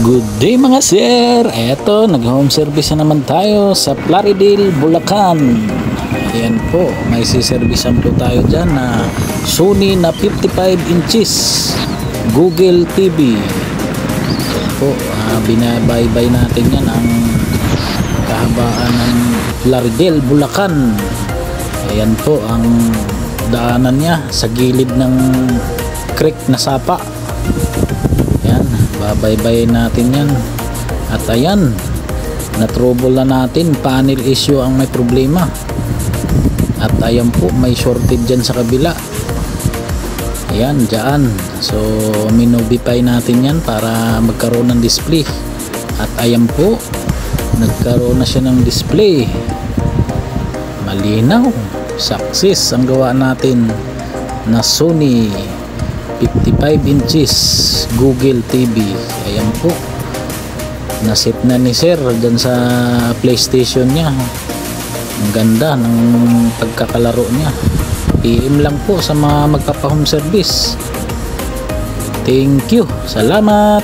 Good day mga sir. Eto, nag-home service na naman tayo sa Plaridel, Bulacan. Ayan po, may siservisan po tayo dyan na Sony na 55 inches Google TV. Ayan po, binabaybay natin yan ang kahabaan ng Plaridel, Bulacan. Ayan po ang daanan niya sa gilid ng creek na sapa. Ayan, babaybayin natin yan. At ayan, na-trouble na natin, panel issue ang may problema. At ayan po, may shorted dyan sa kabila. Ayan, dyan. So minobify natin yan para magkaroon ng display. At ayan po, nagkaroon na siya ng display. Malinaw, success ang gawa natin na Sony 55 inches Google TV. Ayan po, naset na ni sir dyan sa PlayStation niya. Ang ganda ng pagkakalaro niya. PM lang po sa mga magpapa-home service. Thank you, salamat.